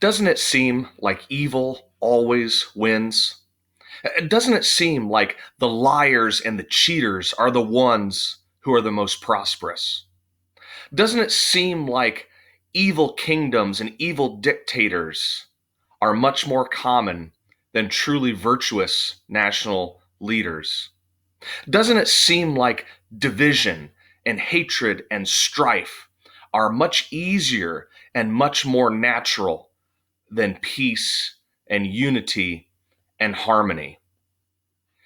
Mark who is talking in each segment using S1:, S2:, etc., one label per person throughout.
S1: Doesn't it seem like evil always wins? Doesn't it seem like the liars and the cheaters are the ones who are the most prosperous? Doesn't it seem like evil kingdoms and evil dictators are much more common than truly virtuous national leaders? Doesn't it seem like division and hatred and strife are much easier and much more natural than peace and unity and harmony?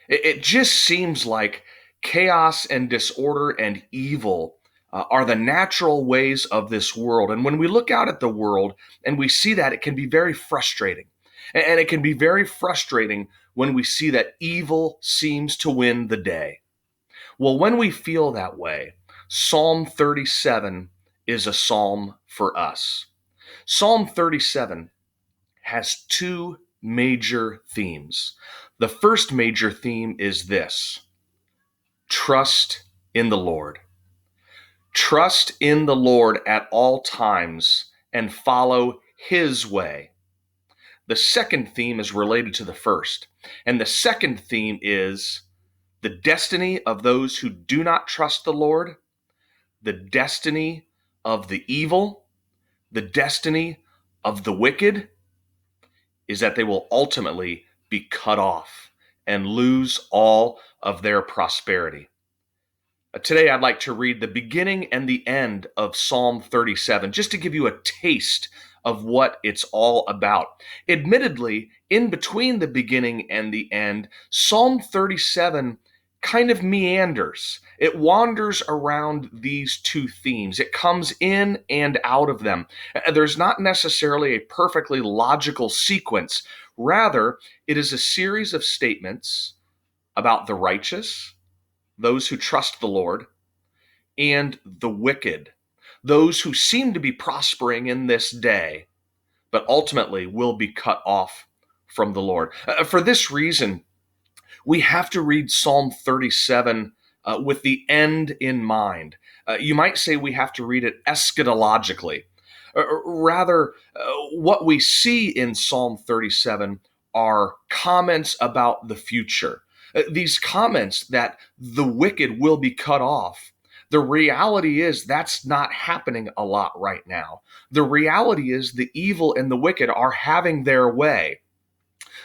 S1: It just seems like chaos and disorder and evil are the natural ways of this world. And when we look out at the world and we see that, it can be very frustrating. And it can be very frustrating when we see that evil seems to win the day. Well, when we feel that way, Psalm 37 is a psalm for us. Psalm 37 has two major themes. The first major theme is this: trust in the Lord. Trust in the Lord at all times and follow his way. The second theme is related to the first. And the second theme is the destiny of those who do not trust the Lord, the destiny of the evil, the destiny of the wicked is that they will ultimately be cut off and lose all of their prosperity. Today, I'd like to read the beginning and the end of Psalm 37, just to give you a taste of what it's all about. Admittedly, in between the beginning and the end, Psalm 37 kind of meanders. It wanders around these two themes. It comes in and out of them. There's not necessarily a perfectly logical sequence. Rather, it is a series of statements about the righteous, those who trust the Lord, and the wicked, those who seem to be prospering in this day, but ultimately will be cut off from the Lord. For this reason, we have to read Psalm 37 with the end in mind. You might say we have to read it eschatologically. Rather, what we see in Psalm 37 are comments about the future. These comments that the wicked will be cut off. The reality is that's not happening a lot right now. The reality is the evil and the wicked are having their way.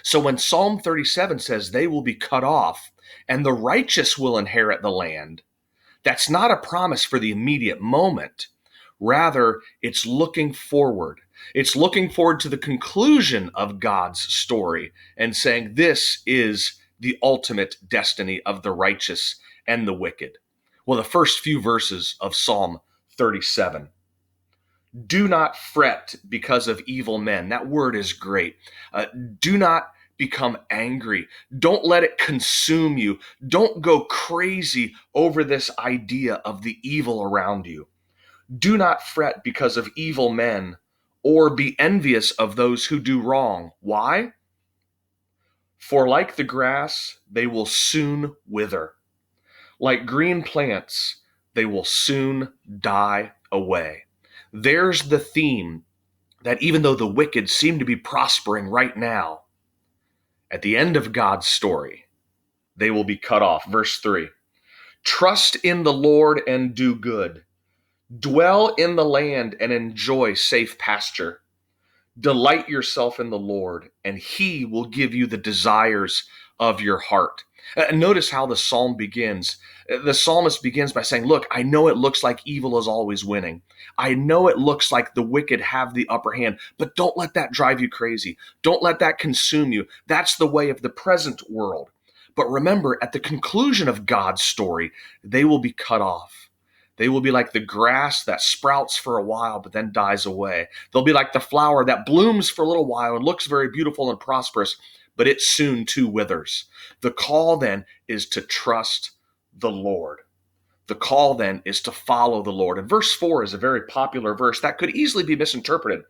S1: So when Psalm 37 says they will be cut off and the righteous will inherit the land, that's not a promise for the immediate moment. Rather, it's looking forward. It's looking forward to the conclusion of God's story and saying this is the ultimate destiny of the righteous and the wicked. Well, the first few verses of Psalm 37. Do not fret because of evil men. That word is great. Do not become angry. Don't let it consume you. Don't go crazy over this idea of the evil around you. Do not fret because of evil men or be envious of those who do wrong. Why? For like the grass, they will soon wither. Like green plants, they will soon die away. There's the theme that even though the wicked seem to be prospering right now, at the end of God's story, they will be cut off. Verse 3, trust in the Lord and do good. Dwell in the land and enjoy safe pasture. Delight yourself in the Lord, and he will give you the desires of your heart. Notice how the psalm begins. The psalmist begins by saying, look, I know it looks like evil is always winning. I know it looks like the wicked have the upper hand, but don't let that drive you crazy. Don't let that consume you. That's the way of the present world. But remember, at the conclusion of God's story, they will be cut off. They will be like the grass that sprouts for a while but then dies away. They'll be like the flower that blooms for a little while and looks very beautiful and prosperous, but it soon too withers. The call then is to trust the Lord. The call then is to follow the Lord. And verse 4 is a very popular verse that could easily be misinterpreted.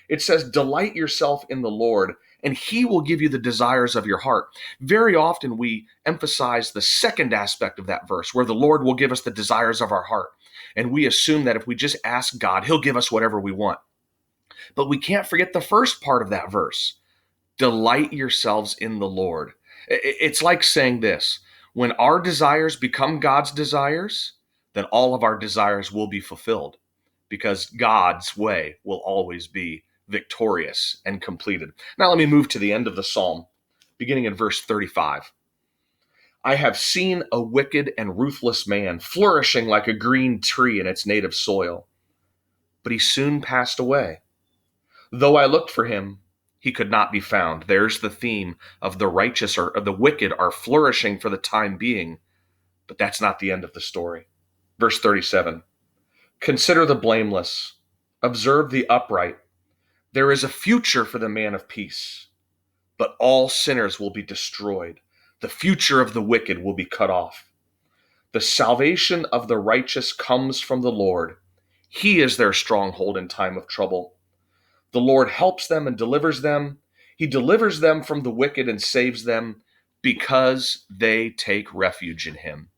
S1: It says, delight yourself in the Lord, and he will give you the desires of your heart. Very often we emphasize the second aspect of that verse, where the Lord will give us the desires of our heart. And we assume that if we just ask God, he'll give us whatever we want. But we can't forget the first part of that verse. Delight yourselves in the Lord. It's like saying this: when our desires become God's desires, then all of our desires will be fulfilled because God's way will always be victorious and completed. Now, let me move to the end of the psalm, beginning in verse 35. I have seen a wicked and ruthless man flourishing like a green tree in its native soil, but he soon passed away. Though I looked for him, he could not be found. There's the theme of the righteous or the wicked are flourishing for the time being, but that's not the end of the story. Verse 37. Consider the blameless, observe the upright. There is a future for the man of peace, but all sinners will be destroyed. The future of the wicked will be cut off. The salvation of the righteous comes from the Lord. He is their stronghold in time of trouble. The Lord helps them and delivers them. He delivers them from the wicked and saves them because they take refuge in him.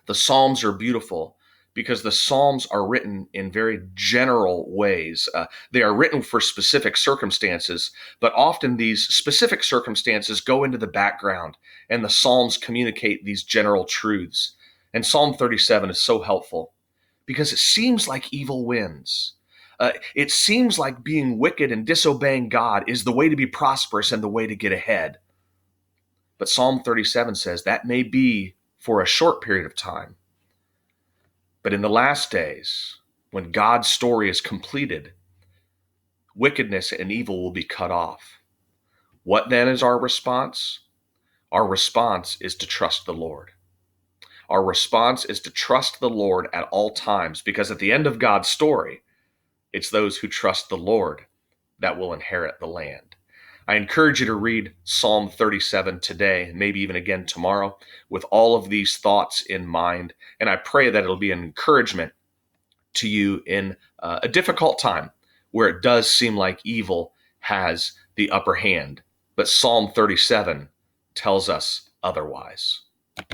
S1: The Psalms are beautiful because the Psalms are written in very general ways. They are written for specific circumstances, but often these specific circumstances go into the background, and the Psalms communicate these general truths. And Psalm 37 is so helpful because it seems like evil wins. It seems like being wicked and disobeying God is the way to be prosperous and the way to get ahead. But Psalm 37 says that may be for a short period of time. But in the last days, when God's story is completed, wickedness and evil will be cut off. What then is our response? Our response is to trust the Lord. Our response is to trust the Lord at all times, because at the end of God's story, it's those who trust the Lord that will inherit the land. I encourage you to read Psalm 37 today, and maybe even again tomorrow, with all of these thoughts in mind. And I pray that it'll be an encouragement to you in a difficult time where it does seem like evil has the upper hand. But Psalm 37 tells us otherwise.